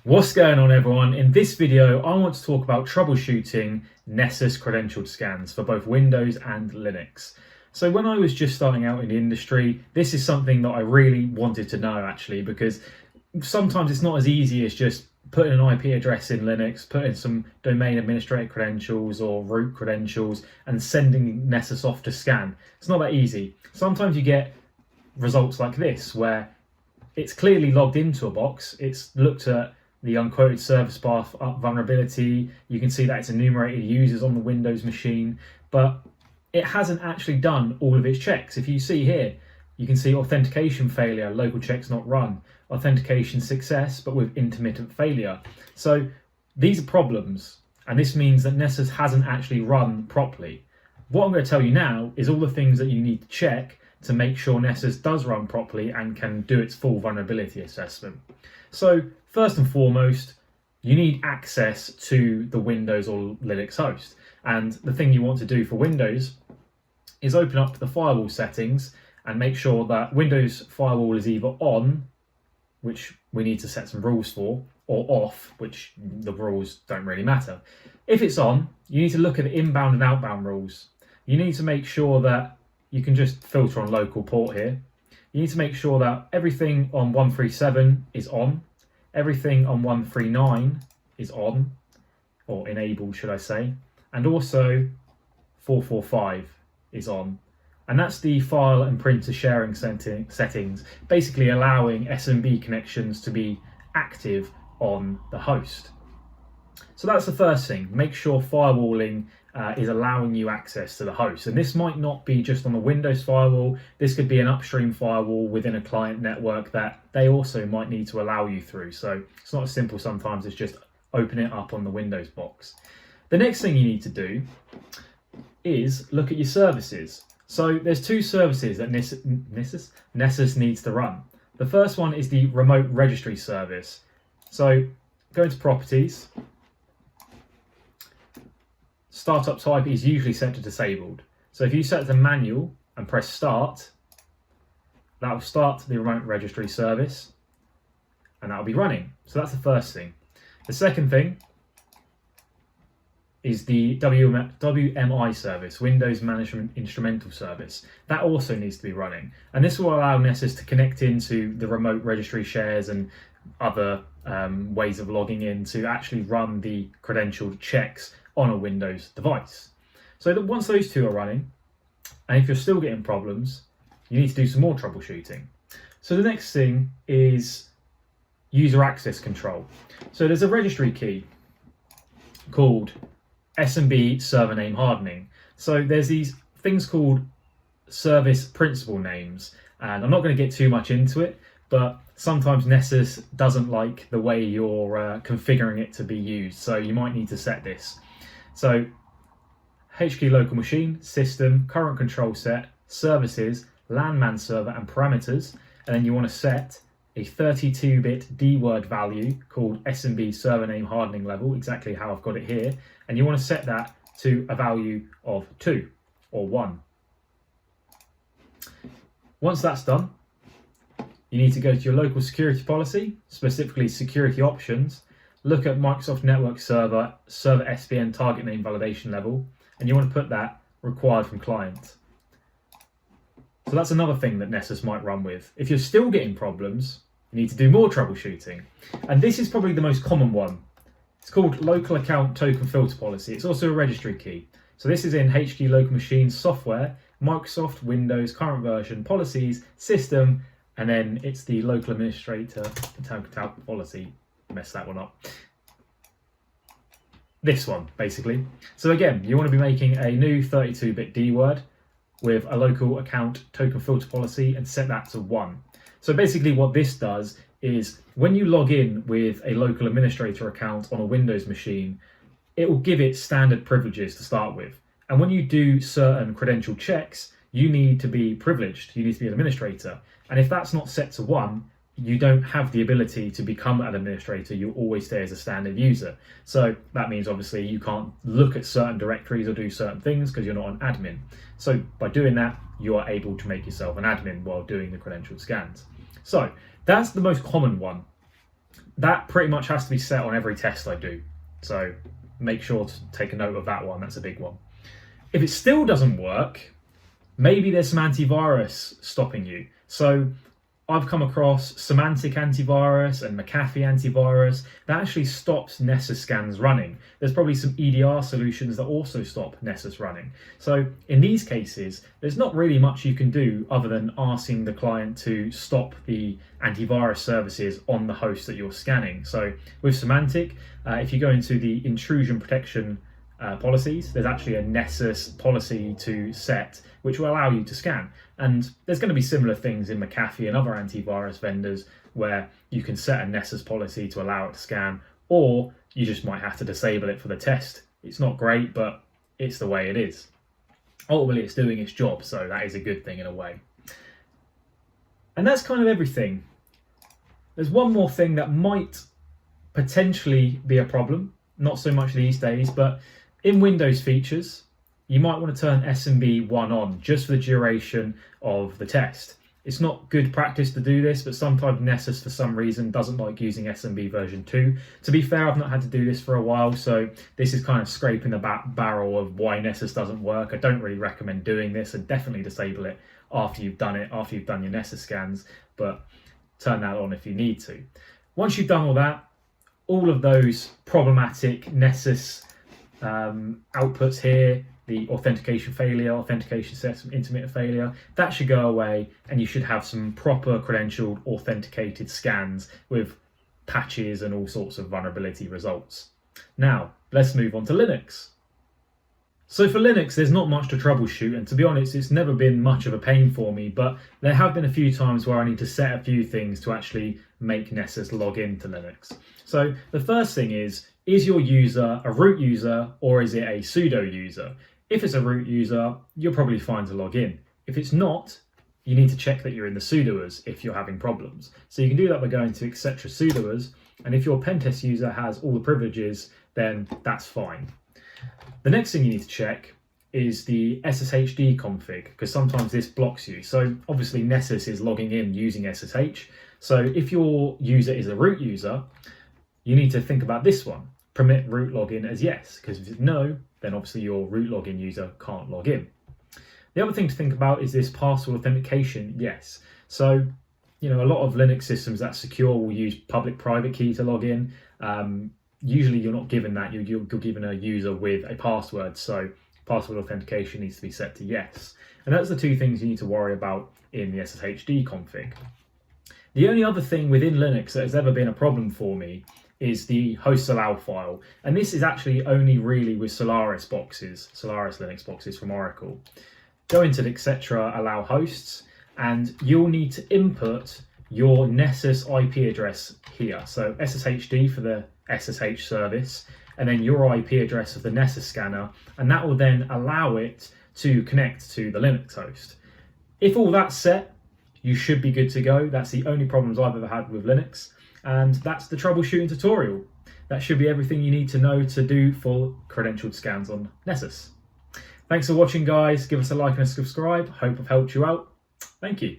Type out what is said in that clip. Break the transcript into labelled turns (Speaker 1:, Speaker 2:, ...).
Speaker 1: What's going on, everyone? In this video I want to talk about troubleshooting Nessus credentialed scans for both Windows and Linux. So when I was just starting out in the industry, this is something that I really wanted to know, actually, because sometimes it's not as easy as just putting an IP address in Linux, putting some domain administrator credentials or root credentials and sending Nessus off to scan. It's not that easy. Sometimes you get results like this where it's clearly logged into a box, it's looked at the unquoted service path vulnerability, you can see that it's enumerated users on the Windows machine, but it hasn't actually done all of its checks. If you see here, you can see authentication failure, local checks not run, authentication success, but with intermittent failure. So these are problems, and this means that Nessus hasn't actually run properly. What I'm going to tell you now is all the things that you need to check to make sure Nessus does run properly and can do its full vulnerability assessment. So first and foremost, you need access to the Windows or Linux host. And the thing you want to do for Windows is open up the firewall settings and make sure that Windows firewall is either on, which we need to set some rules for, or off, which the rules don't really matter. If it's on, you need to look at the inbound and outbound rules. You need to make sure that you can just filter on local port here. You need to make sure that everything on 137 is on, everything on 139 is on, or enabled should I say, and also 445 is on. And that's the file and printer sharing settings, basically allowing SMB connections to be active on the host. So that's the first thing. Make sure firewalling is allowing you access to the host. And this might not be just on the Windows firewall. This could be an upstream firewall within a client network that they also might need to allow you through. So it's not as simple sometimes as just open it up on the Windows box. The next thing you need to do is look at your services. So there's two services that Nessus needs to run. The first one is the remote registry service. So go into properties. Startup type is usually set to disabled. So if you set it to manual and press start, that will start the remote registry service and that will be running. So that's the first thing. The second thing is the WMI service, Windows Management Instrumental Service. That also needs to be running. And this will allow Nessus to connect into the remote registry shares and other ways of logging in to actually run the credentialed checks on a Windows device. So that once those two are running, and if you're still getting problems, you need to do some more troubleshooting. So the next thing is user access control. So there's a registry key called SmbServerNameHardening. So there's these things called service principal names, and I'm not going to get too much into it, but sometimes Nessus doesn't like the way you're configuring it to be used, so you might need to set this. So HK local machine, system, CurrentControlSet, services, LanmanServer and parameters, and then you want to set a 32-bit D-word value called SmbServerNameHardeningLevel, exactly how I've got it here, and you want to set that to a value of 2 or 1. Once that's done, you need to go to your local security policy, specifically security options, look at Microsoft Network Server SBN target name validation level, and you want to put that required from client. So that's another thing that Nessus might run with. If you're still getting problems, you need to do more troubleshooting. And this is probably the most common one. It's called LocalAccountTokenFilterPolicy. It's also a registry key. So this is in HK local machine software, Microsoft, Windows, CurrentVersion, policies, system, and then it's the local administrator policy. Mess that one up. This one, basically. So again, you want to be making a new 32-bit D word with a local account token filter policy and set that to 1. So basically what this does is when you log in with a local administrator account on a Windows machine, it will give it standard privileges to start with. And when you do certain credential checks, you need to be privileged. You need to be an administrator. And if that's not set to 1, you don't have the ability to become an administrator. You always stay as a standard user. So that means obviously you can't look at certain directories or do certain things because you're not an admin. So by doing that, you are able to make yourself an admin while doing the credential scans. So that's the most common one. That pretty much has to be set on every test I do. So make sure to take a note of that one, that's a big one. If it still doesn't work, maybe there's some antivirus stopping you. So I've come across Semantic antivirus and McAfee antivirus that actually stops Nessus scans running. There's probably some EDR solutions that also stop Nessus running. So in these cases, there's not really much you can do other than asking the client to stop the antivirus services on the host that you're scanning. So with Semantic, if you go into the intrusion protection policies, there's actually a Nessus policy to set which will allow you to scan. And there's going to be similar things in McAfee and other antivirus vendors where you can set a Nessus policy to allow it to scan, or you just might have to disable it for the test. It's not great, but it's the way it is. Ultimately, it's doing its job, so that is a good thing in a way. And that's kind of everything. There's one more thing that might potentially be a problem, not so much these days, but in Windows features, you might want to turn SMB1 on just for the duration of the test. It's not good practice to do this, but sometimes Nessus for some reason doesn't like using SMB version 2. To be fair, I've not had to do this for a while, so this is kind of scraping the barrel of why Nessus doesn't work. I don't really recommend doing this, and definitely disable it after you've done it, after you've done your Nessus scans, but turn that on if you need to. Once you've done all that, all of those problematic Nessus outputs here, the authentication failure, authentication system intermittent failure, that should go away, and you should have some proper credentialed authenticated scans with patches and all sorts of vulnerability results. Now, let's move on to Linux. So for Linux, there's not much to troubleshoot, and to be honest, it's never been much of a pain for me, but there have been a few times where I need to set a few things to actually make Nessus log into Linux. So the first thing is your user a root user or is it a sudo user? If it's a root user, you're probably fine to log in. If it's not, you need to check that you're in the sudoers if you're having problems. So you can do that by going to etc sudoers, and if your pentest user has all the privileges, then that's fine. The next thing you need to check is the SSHD config, because sometimes this blocks you. So obviously Nessus is logging in using SSH. So if your user is a root user, you need to think about this one. Permit root login as yes, because if it's no, then obviously your root login user can't log in. The other thing to think about is this password authentication, yes. So, a lot of Linux systems that secure will use public-private key to log in. Usually you're not given that, you're given a user with a password, so password authentication needs to be set to yes. And that's the two things you need to worry about in the SSHD config. The only other thing within Linux that has ever been a problem for me is the Hosts.Allow file. And this is actually only really with Solaris Linux boxes from Oracle. Go into the etc allow hosts, and you'll need to input your Nessus IP address here. So SSHD for the SSH service, and then your IP address of the Nessus scanner, and that will then allow it to connect to the Linux host. If all that's set, you should be good to go. That's the only problems I've ever had with Linux. And that's the troubleshooting tutorial. That should be everything you need to know to do for credentialed scans on Nessus. Thanks for watching, guys. Give us a like and a subscribe. Hope I've helped you out. Thank you.